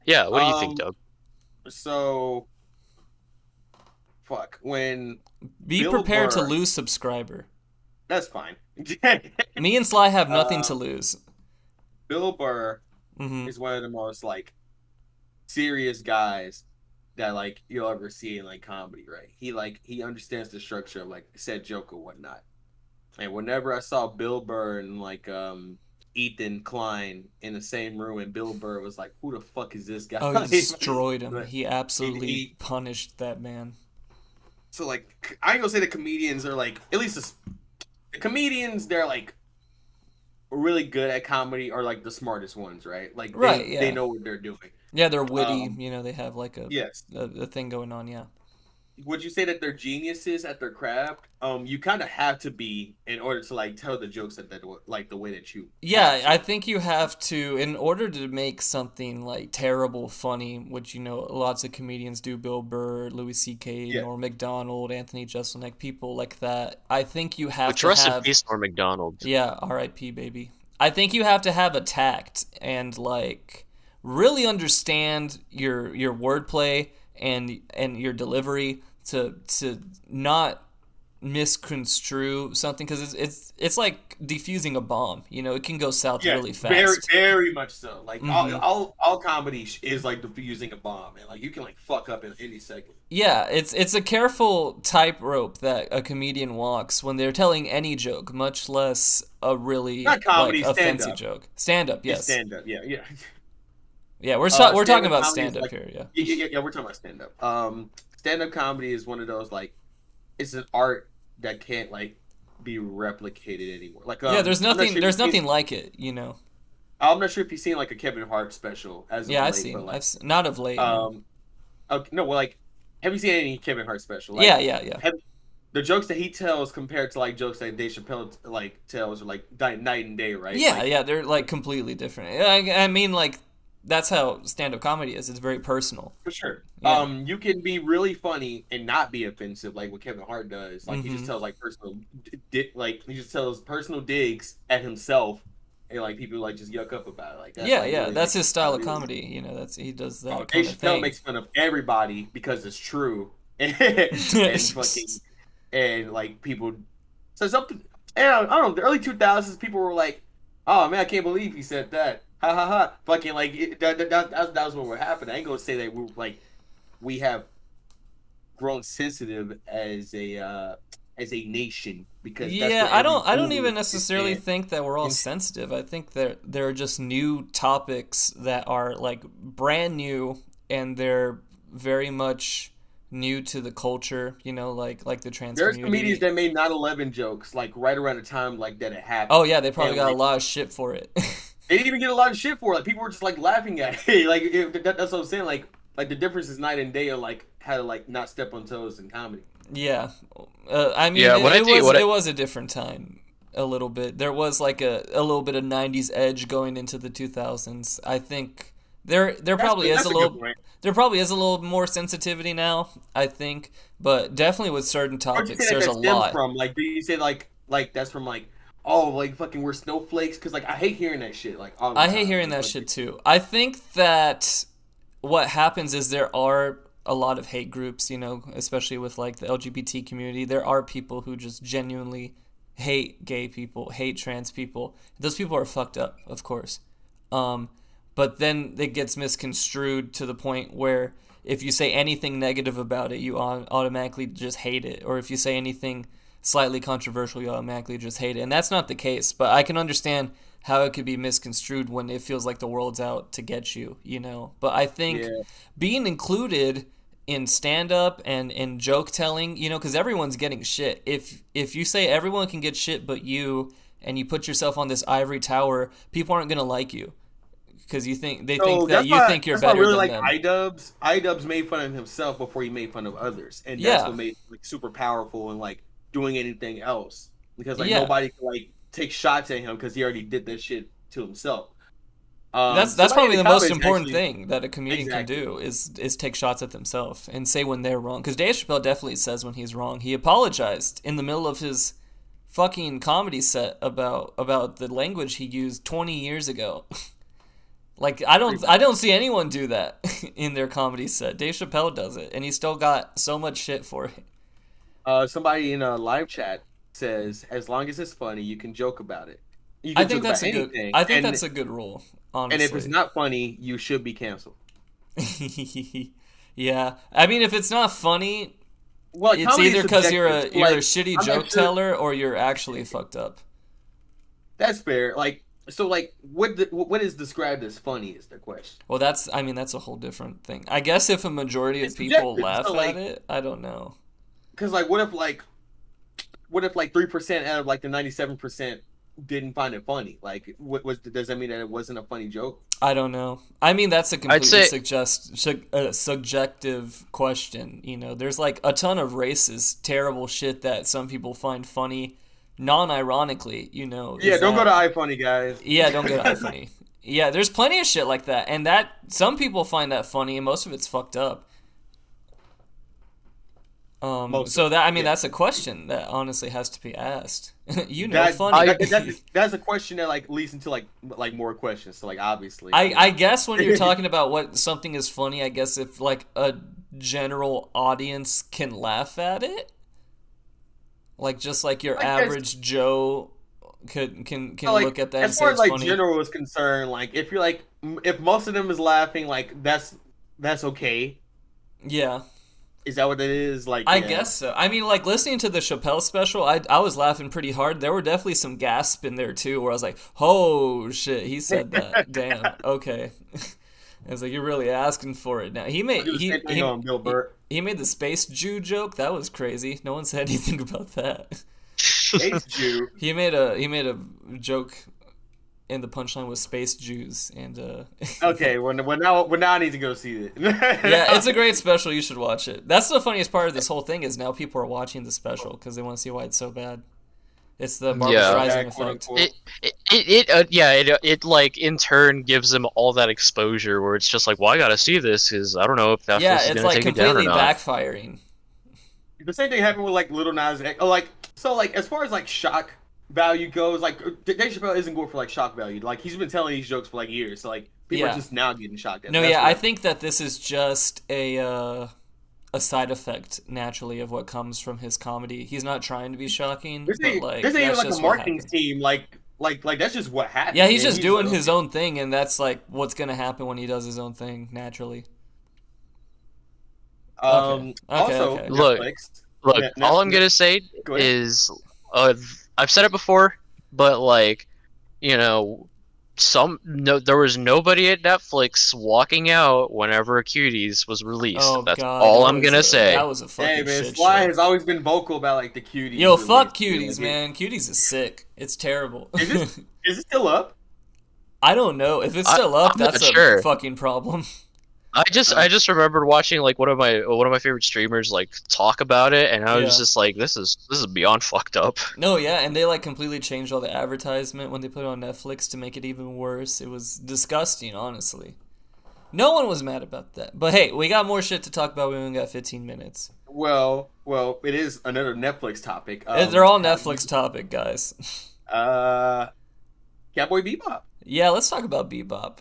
Yeah, what do you think, Doug? So, fuck. When Be Bill prepared to Burr- lose subscriber. That's fine. Me and Sly have nothing to lose. Bill Burr Hmm. is one of the most like serious guys that like you'll ever see in like comedy, right? He understands the structure of like said joke or whatnot. And whenever I saw Bill Burr and like Ethan Klein in the same room, and Bill Burr was like, "Who the fuck is this guy?" Oh, he destroyed him. Like, He absolutely he- punished that man. So like, I ain't gonna say the comedians are like, at least the comedians, they're like really good at comedy, are like the smartest ones, right? Like Right, yeah. they know what they're doing. Yeah, they're witty. They have like Yes. a thing going on. Yeah. Would you say that they're geniuses at their craft? You kind of have to be in order to like tell the jokes that like the way that you. Yeah, I think you have to, in order to make something like terrible funny, which lots of comedians do, Bill Burr, Louis C.K., Yeah. Norm Macdonald, Anthony Jeselnik, people like that. I think you have Which to rest in have. peace, Norm Macdonald. Yeah, R.I.P. baby. I think you have to have a tact and like really understand your wordplay and your delivery to not misconstrue something, because it's like defusing a bomb. It can go south really fast. Very, very much so. Like Mhm. all comedy is like defusing a bomb, and like you can like fuck up in any second. Yeah, it's a careful tightrope that a comedian walks when they're telling any joke, much less a really Not comedy, like, offensive stand-up. joke. Stand up, yes. Stand up, yeah. Yeah, we're talking Stand-up about comedy is stand up like- here. Yeah. Yeah, we're talking about stand up. Stand up comedy is one of those like, it's an art that can't like be replicated anymore. Like Yeah, there's I'm not nothing sure there's if you've nothing seen- like it. I'm not sure if you've seen like a Kevin Hart special as of Yeah, late, I've seen. but, like, Not of late. No. okay, no, well, like, have you seen any Kevin Hart special? Yeah. The jokes that he tells compared to like jokes that Dave Chappelle like tells are like night and day, right? Yeah, Like, yeah, they're like completely different. I mean, like that's how stand-up comedy is. It's very personal. for sure. Yeah. You can be really funny and not be offensive, like what Kevin Hart does. Like he just Mhm. tells like personal, like he just tells personal digs at himself, and like people like just yuck up about it. Like that's, Yeah, like, yeah, really, that's like, his style of really- comedy. He does that Dave kind of Chappelle thing. makes fun of everybody because it's true, and fucking and like people. So something. And I don't know. The early 2000s, people were like, "Oh man, I can't believe he said that." Ha ha ha! Fucking like that was what would happen. I ain't gonna say that we have grown sensitive as a nation because that's Yeah, what I every don't fool even is necessarily saying. think that we're all sensitive. I think that there are just new topics that are like brand new, and they're very much new to the culture, you know, like the trans There's community. comedians that made 9/11 jokes like right around the time like that it happened. Oh yeah, they probably And, got like, a lot of shit for it. they didn't even get a lot of shit for it. Like people were just like laughing at it. Like that's what I'm saying. Like the difference is night and day of like how to like not step on toes in comedy. Yeah, I mean, Yeah, it was a different time. A little bit. There was like a little bit of '90s edge going into the 2000s. I think there probably is that's a a little good point. there probably is a little more sensitivity now. I think, but definitely with certain Where'd you topics, say there's a that stems lot. from? Like, do you say like that's from like, oh, like fucking we're snowflakes? Because like I hate hearing that shit. Like all the I time. hate hearing that Like, shit too. I think that what happens is there are a lot of hate groups, you know, especially with like the LGBT community. There are people who just genuinely hate gay people, hate trans people. Those people are fucked up, of course. But then it gets misconstrued to the point where if you say anything negative about it, you automatically just hate it. Or if you say anything slightly controversial, you automatically just hate it. And that's not the case. But I can understand how it could be misconstrued when it feels like the world's out to get you, you know. But I think being included in stand-up and in joke telling, you know, because everyone's getting shit. If you say everyone can get shit but you, and you put yourself on this ivory tower, people aren't gonna like you because you think they think that you think you're better really than like them. iDubbbz made fun of himself before he made fun of others, and that's Yeah. what made him, like super powerful and like doing anything else because like Yeah. nobody could like take shots at him because he already did that shit to himself. That's somebody probably in the most comments important actually- thing that a comedian Exactly. can do is take shots at themselves and say when they're wrong. Because Dave Chappelle definitely says when he's wrong. He apologized in the middle of his fucking comedy set about the language he used 20 years ago. Like I don't see anyone do that in their comedy set. Dave Chappelle does it, and he still got so much shit for it. Somebody in a live chat says, as long as it's funny, you can joke about it. You can I think joke that's about a good. anything, I think and, that's a good rule. Honestly. and if it's not funny, you should be canceled. Yeah, I mean, if it's not funny, Well, it's comedy is either because you're a subjective. Like, shitty I'm not joke sure- teller or you're actually fucked up. That's fair. Like, so, like, what is described as funny is the question. Well, that's a whole different thing. I guess if a majority of It's people subjective, laugh so, like- at it, I don't know. Because, like, what if 3% out of like the 97% didn't find it funny? Like, does that mean that it wasn't a funny joke? I don't know. I mean, that's a completely say- subjective question. You know, there's like a ton of racist, terrible shit that some people find funny, non-ironically. You know. Yeah, Is don't go to that- iFunny, guys. Yeah, don't go to iFunny. Yeah, there's plenty of shit like that, and that some people find that funny, and most of it's fucked up. So that that's a question that honestly has to be asked. You know, funny. That's a question that like leads into like more questions. So like obviously, I guess when you're talking about what something is funny, I guess if like a general audience can laugh at it, like just like your average Joe can like, look at that and as say far as it's like funny. general is concerned, like if you're like if most of them is laughing, like that's okay. Yeah. Is that what it is? Like I yeah. guess so. I mean, like listening to the Chappelle special, I was laughing pretty hard. There were definitely some gasps in there too, where I was like, "Oh shit, he said that." Damn. Okay. I was like, "You're really asking for it now." He made Bill Burr. he made the space Jew joke. That was crazy. No one said anything about that. Space Jew. He made a joke, and the punchline was space Jews, and Okay, well now I need to go see it. yeah, it's a great special. You should watch it. That's the funniest part of this whole thing is now people are watching the special because they want to see why it's so bad. It's the Barbra Streisand effect. It like in turn gives them all that exposure where it's just like, well, I gotta see this because I don't know if Netflix is It's gonna like take it down or completely not. backfiring. The same thing happened with like Little Nas X. Oh, like so like as far as like shock value goes, like Dave Chappelle isn't going for like shock value. Like he's been telling these jokes for like years, so like people Yeah. are just now getting shocked at. No, That's yeah, what- I think that this is just a side effect naturally of what comes from his comedy. He's not trying to be shocking, This but ain't, like this ain't even that's like just a what marketing happens. team. Like that's just what happened. Yeah, he's man. just doing his own thing, and that's like what's gonna happen when he does his own thing naturally. Okay, Also, okay. Netflix. Look, Net- all I'm Netflix- gonna say Go ahead. is I've said it before, but like, you know, there was nobody at Netflix walking out whenever Cuties was released. Oh That's god, all I'm gonna say. That was a fucking Hey man, shit Sly show. has always been vocal about like the Cuties. Yo, fuck release. Cuties, man. Cuties is sick. It's terrible. Is it still up? I don't know. If it's still up, I'm not that's a sure. fucking problem. I just remembered watching like one of my favorite streamers like talk about it, and I was Yeah. just like, this is beyond fucked up. No, yeah, and they like completely changed all the advertisement when they put it on Netflix to make it even worse. It was disgusting, honestly. No one was mad about that. But hey, we got more shit to talk about. We only got 15 minutes. Well, it is another Netflix topic. They're all Netflix topic, guys. Cowboy Bebop. Yeah, let's talk about Bebop.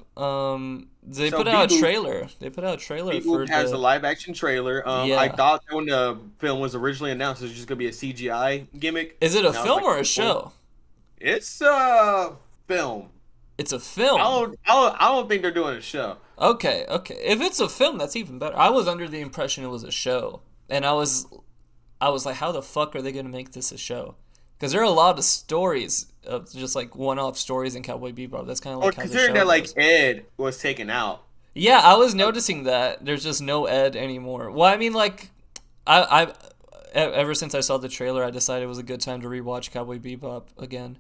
They So put out a Bebop- trailer. They put out a trailer for Bebop has the... a live action trailer. Yeah. I thought when the film was originally announced, it was just gonna be a CGI gimmick. Is it a And I was film like, or a show? It's a film. It's a film. I don't think they're doing a show. Okay. If it's a film, that's even better. I was under the impression it was a show, and I was like, how the fuck are they gonna make this a show? Because there are a lot of stories of just like one-off stories in Cowboy Bebop. That's kind of Or like how the show considering that like goes. Ed was taken out. Yeah, I was noticing that there's just no Ed anymore. Well, I mean, like, ever since I saw the trailer, I decided it was a good time to rewatch Cowboy Bebop again,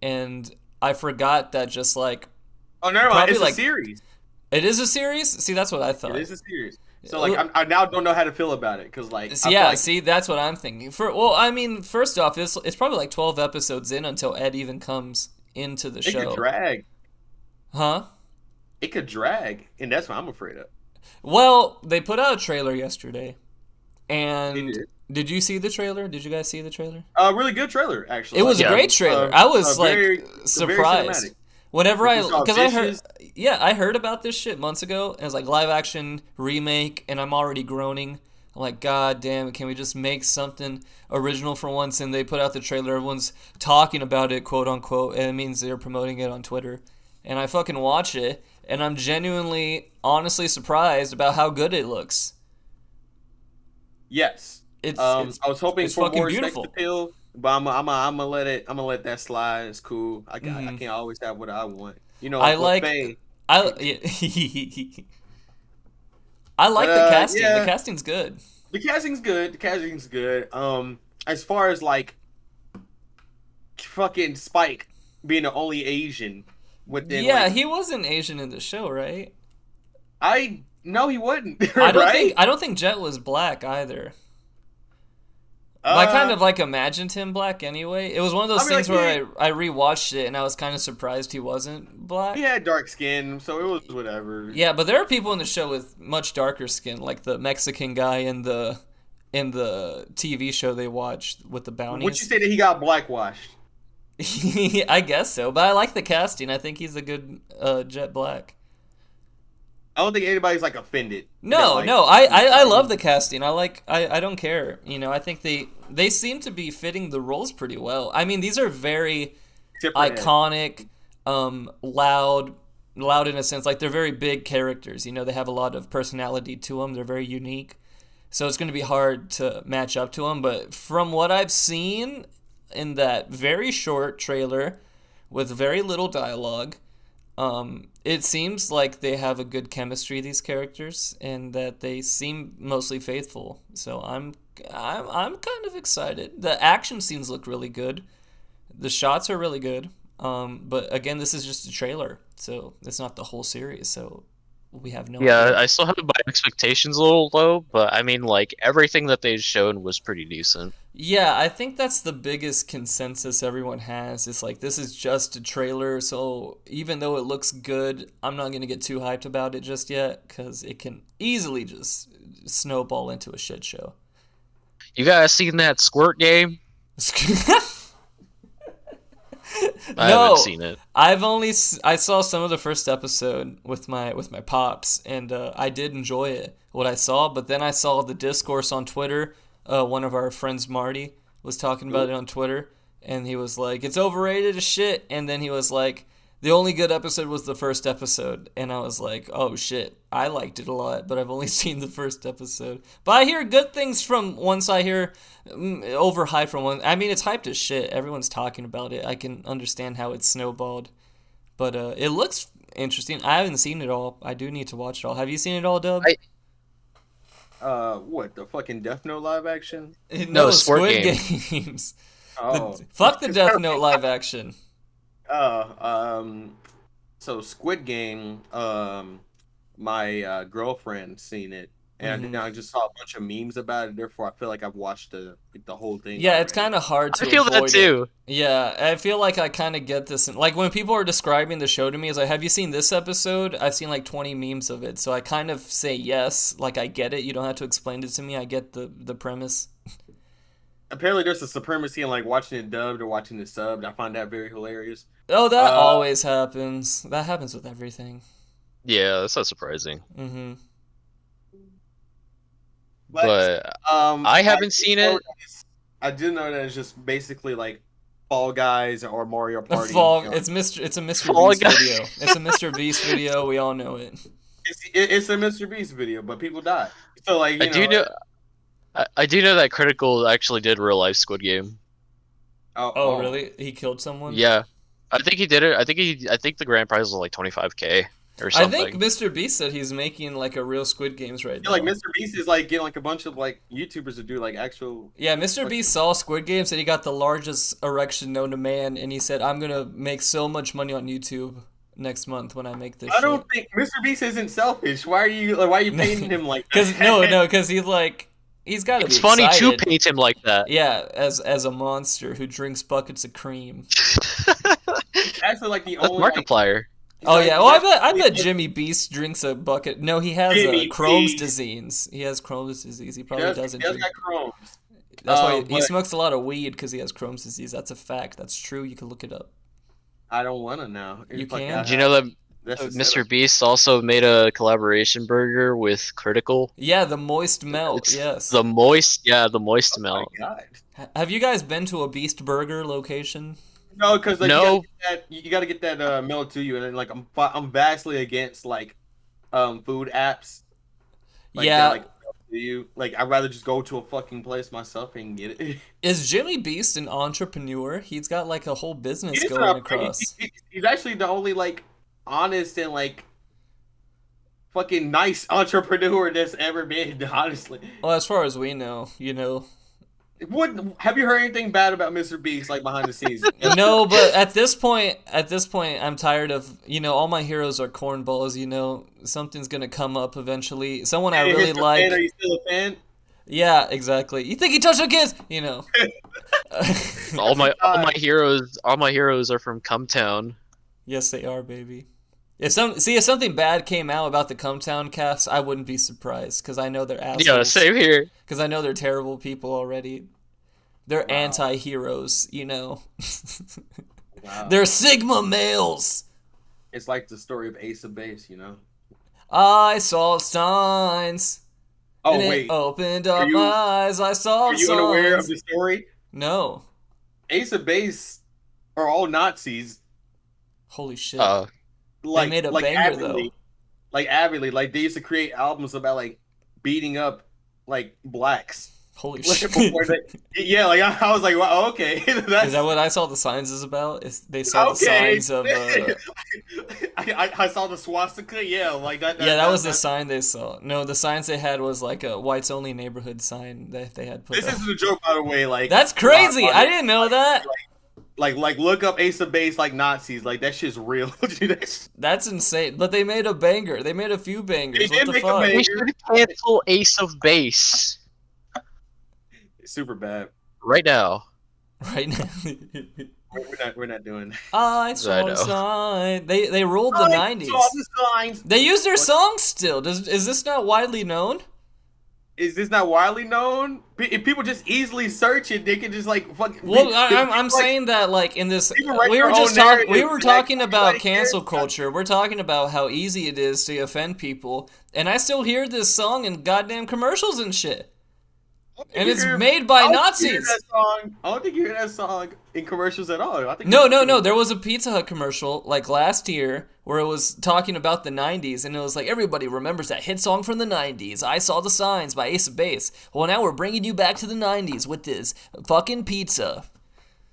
and I forgot that just like Oh, never mind. Probably It's like- a series. it is a series. See, that's what I thought. It is a series. So like I now don't know how to feel about it because like I feel Yeah, like see, that's what I'm thinking. I mean, first off, it's probably like 12 episodes in until Ed even comes into the it show. could drag. Huh? It could drag, and that's what I'm afraid of. Well, they put out a trailer yesterday, They and did. did you see the trailer? Did you guys see the trailer? Really good trailer actually. It was Yeah. a great trailer. I was very- like it's very surprised. cinematic. Whenever You saw because I Vicious? heard about this shit months ago, and it was like live action remake, and I'm already groaning. I'm like, God damn it, can we just make something original for once? And they put out the trailer, everyone's talking about it, quote unquote, and it means they're promoting it on Twitter. And I fucking watch it, and I'm genuinely, honestly surprised about how good it looks. Yes. It's I was hoping it's for fucking more sex beautiful. appeal, but I'm gonna let that slide. It's cool. I can't always have what I want. You know, I with like Faye. I yeah. I like the casting. yeah. The casting's good. The casting's good. The casting's good. As far as like fucking Spike being the only Asian within, Yeah, like, he wasn't Asian in the show, right? I no, he wasn't. I don't right? think Jet was black either. I kind of like imagined him black anyway. It was one of those I mean, things like, where I rewatched it and I was kind of surprised he wasn't black. he had dark skin, so it was whatever. Yeah, but there are people in the show with much darker skin, like the Mexican guy in the TV show they watched with the bounties. Would you say that he got blackwashed? I guess so, but I like the casting. I think he's a good Jet Black. I don't think anybody's like offended. No, Like, no, I love the casting. I don't care. You know, I think they seem to be fitting the roles pretty well. I mean, these are very except for Ed. iconic, loud in a sense. Like they're very big characters. You know, they have a lot of personality to them. They're very unique. So it's going to be hard to match up to them. But from what I've seen in that very short trailer with very little dialogue, it seems like they have a good chemistry, these characters, and that they seem mostly faithful. So I'm kind of excited. The action scenes look really good. The shots are really good. But again, this is just a trailer, so it's not the whole series. So we have no Yeah, idea. I still have my expectations a little low, but I mean, like, everything that they've shown was pretty decent. Yeah, I think that's the biggest consensus everyone has. It's like, this is just a trailer, so even though it looks good, I'm not going to get too hyped about it just yet, because it can easily just snowball into a shit show. You guys seen that Squirt game? I haven't seen it. I saw some of the first episode with my pops, and I did enjoy it, what I saw, but then I saw the discourse on Twitter. One of our friends, Marty, was talking about it on Twitter, and he was like, it's overrated as shit, and then he was like, the only good episode was the first episode, and I was like, oh shit, I liked it a lot, but I've only seen the first episode. But I hear good things from once I hear overhyped from one. I mean, it's hyped as shit. Everyone's talking about it. I can understand how it's snowballed. But it looks interesting. I haven't seen it all. I do need to watch it all. Have you seen it all, Dub? What, the fucking Death Note live action? No, Squid Games. Oh. Fuck the Death Note live action. So Squid Game, my girlfriend seen it, and I just saw a bunch of memes about it. Therefore, I feel like I've watched the whole thing. Yeah, already. it's kind of hard to I feel that avoid too. it. Yeah, I feel like I kind of get this. Like, when people are describing the show to me, it's like, have you seen this episode? I've seen like 20 memes of it, so I kind of say yes. Like, I get it. You don't have to explain it to me. I get the premise. Apparently, there's a supremacy in like watching it dubbed or watching it subbed. I find that very hilarious. Oh, that always happens. That happens with everything. Yeah, that's not surprising. Mm-hmm. But I haven't seen it. I do know that it's just basically like Fall Guys or Mario Party. It's a Mr. Fall Beast Guys. video. It's a Mr. Beast video. We all know it. It's a Mr. Beast video, but people die. So like I do know that Critical actually did real life Squid Game. Oh, really? He killed someone? Yeah, I think he did it. I think the grand prize was like 25K or something. I think Mr. Beast said he's making like a real Squid Games right now. Like Mr. Beast is like getting like a bunch of like YouTubers to do like actual. Yeah, Mr. Beast saw Squid Games and he got the largest erection known to man, and he said, "I'm gonna make so much money on YouTube next month when I make this." I don't think Mr. Beast isn't selfish. Why are you painting him like that? Because he's like, he's got to be It's funny excited. to paint him like that. Yeah, as a monster who drinks buckets of cream. Actually, like the That's only like, Markiplier. Oh yeah, well I bet Jimmy Beast drinks a bucket. No, he has Jimmy Crohn's Beast. disease. He has Crohn's disease. He he probably does, doesn't he does drink. got Crohn's. That's why he but smokes a lot of weed, because he has Crohn's disease. That's a fact. That's true. You can look it up. I don't want to know. You Fuck can? that. Did you know that That's a Mr. setup. Beast also made a collaboration burger with Critical? Yeah, the moist melt. It's Yes. the moist Oh my melt. god. Have you guys been to a Beast Burger location? No, because like, No. you gotta get that mailed to you, and then like I'm vastly against like food apps. Like, Yeah. that, like, mailed to you. Like I'd rather just go to a fucking place myself and get it. Is Jimmy Beast an entrepreneur? He's got like a whole business He's going not- across. he's actually the only like honest and like fucking nice entrepreneur that's ever been. Honestly, Well, as far as we know, you know. what have you heard anything bad about Mr. Beast like behind the scenes? No, but at this point, I'm tired of, all my heroes are cornballs, something's gonna come up eventually. Someone I really Mr. like. Fan, are you still a fan? Yeah, exactly. You think he touched our kids? All my heroes are from Cumtown. Yes, they are, baby. If something bad came out about the Cumtown cast, I wouldn't be surprised, because I know they're assholes. Yeah, same here. Because I know they're terrible people already. They're anti-heroes, Wow. They're Sigma males. It's like the story of Ace of Base, I saw signs. Oh and wait, it opened up you- my eyes. I saw are you signs. unaware of the story? No. Ace of Base are all Nazis. Holy shit. Like made a like banger, avidly, like avidly. Like they used to create albums about like beating up like blacks. Holy Like, shit. before yeah, like I was like, well, okay. That's, Is that what I saw the signs is about? They saw okay. the signs of I saw the swastika. Yeah, like that. yeah, that was the sign they saw. No, the signs they had was like a whites only neighborhood sign that they had put This up. isn't a joke, by the way. Like That's crazy. I didn't know that. Like look up Ace of Base like Nazis. Like that shit's real. Dude, That's insane. But they made a banger. They made a few bangers. They What did the make a fuck? banger. We should cancel Ace of Base super bad. right now. Right now. We're not doing that. I saw know. the sign. They ruled the 90s. Saw the signs. They use their songs still. Is this not widely known? Is this not widely known? If people just easily search it, they can just like fuck. Well, I'm like, saying that like in this, People write we their were just own talking. We narrative, were like, talking about everybody cancel cares. culture. We're talking about how easy it is to offend people, and I still hear this song in goddamn commercials and shit. And it's made by I don't think you hear Nazis. that song. I don't think you hear that song in commercials at all. I think No. There was a Pizza Hut commercial like last year where it was talking about the 90s, and it was like, everybody remembers that hit song from the 90s, I Saw the Signs by Ace of Base. Well, now we're bringing you back to the 90s with this fucking pizza.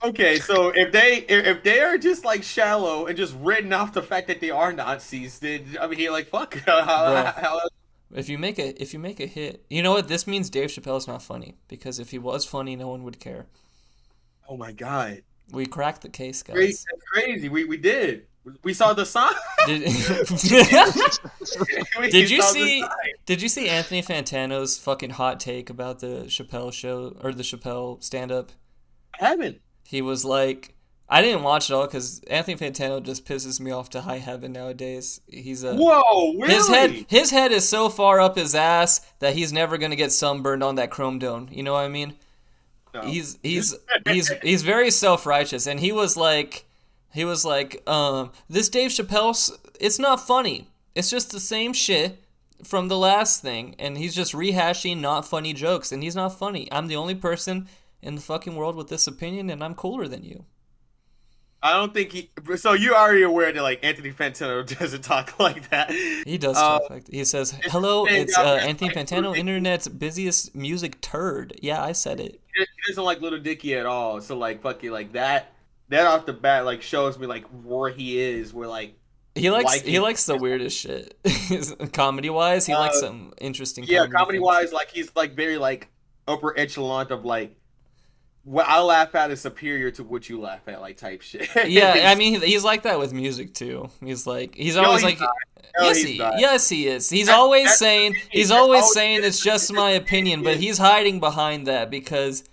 Okay, so if they are just like shallow and just written off the fact that they are Nazis, then I mean, like fuck. Bro. How If you make a hit, you know what? This means Dave Chappelle's not funny because if he was funny, no one would care. oh my god, We cracked the case, crazy! guys. That's crazy. We did. We saw the sign. Did, We did you saw the see? sign. Did you see Anthony Fantano's fucking hot take about the Chappelle show or the Chappelle stand-up? I haven't. He was like, I didn't watch it all because Anthony Fantano just pisses me off to high heaven nowadays. He's a Whoa, really? his head is so far up his ass that he's never gonna get sunburned on that chrome dome. You know what I mean? No. He's very self-righteous, and he was like, this Dave Chappelle, it's not funny. It's just the same shit from the last thing, and he's just rehashing not funny jokes, and he's not funny. I'm the only person in the fucking world with this opinion, and I'm cooler than you. I don't think he. So you're already aware that like Anthony Fantano doesn't talk like that. He does talk like that. He says, "Hello, it's Anthony like, Fantano, internet's busiest music turd." Yeah, I said it. He doesn't like Little Dicky at all. So like fucking like that. That off the bat like shows me like where he is. Where like He likes the weirdest shit. Comedy wise, he likes some interesting. yeah, comedy things. wise, like he's like very like upper echelon of like what I laugh at is superior to what you laugh at, like type shit. Yeah, I mean he's like that with music too. He's always like, yes he is. He's always saying it's just my opinion, but he's hiding behind that because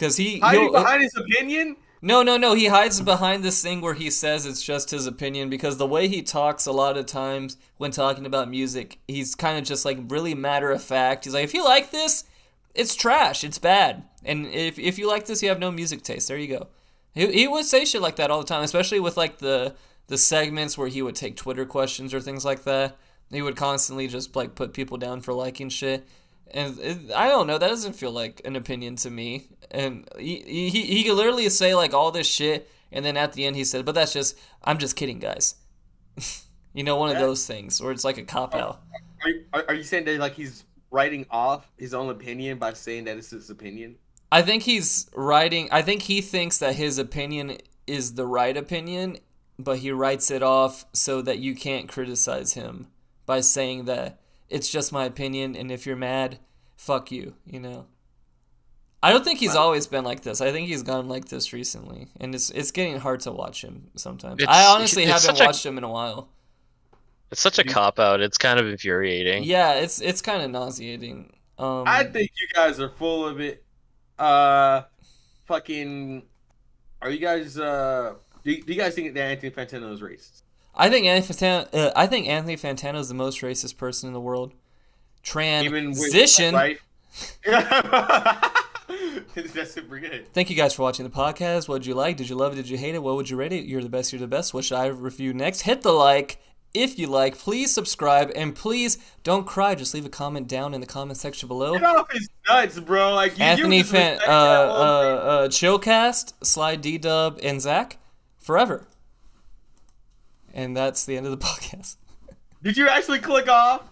hiding behind his opinion. No, he hides behind this thing where he says it's just his opinion because the way he talks a lot of times when talking about music, he's kind of just like really matter of fact. He's like, if you like this, it's trash, it's bad. And if you like this, you have no music taste. There you go. He would say shit like that all the time, especially with like the segments where he would take Twitter questions or things like that. He would constantly just like put people down for liking shit. And I don't know, that doesn't feel like an opinion to me. And he could literally say like all this shit, and then at the end he said, "But I'm just kidding, guys." You know, one of those things where it's like a cop out. Are you saying that like he's writing off his own opinion by saying that it's his opinion? I think he thinks that his opinion is the right opinion, but he writes it off so that you can't criticize him by saying that it's just my opinion, and if you're mad, fuck you, you know? I don't think he's always been like this. I think he's gone like this recently, and it's getting hard to watch him sometimes. I honestly haven't watched him in a while. It's such a cop-out. It's kind of infuriating. Yeah, it's kind of nauseating. I think you guys are full of it. Fucking, are you guys? Do you guys think that Anthony Fantano is racist? I think Anthony Fantano is the most racist person in the world. Transition. Right? That's super good. Thank you guys for watching the podcast. What did you like? Did you love it? Did you hate it? What would you rate it? You're the best. You're the best. What should I review next? Hit the like if you like. Please subscribe, and please don't cry. Just leave a comment down in the comment section below. Get off his nuts, bro. Like Anthony Chillcast, Slide D-Dub, and Zach forever. And that's the end of the podcast. Did you actually click off?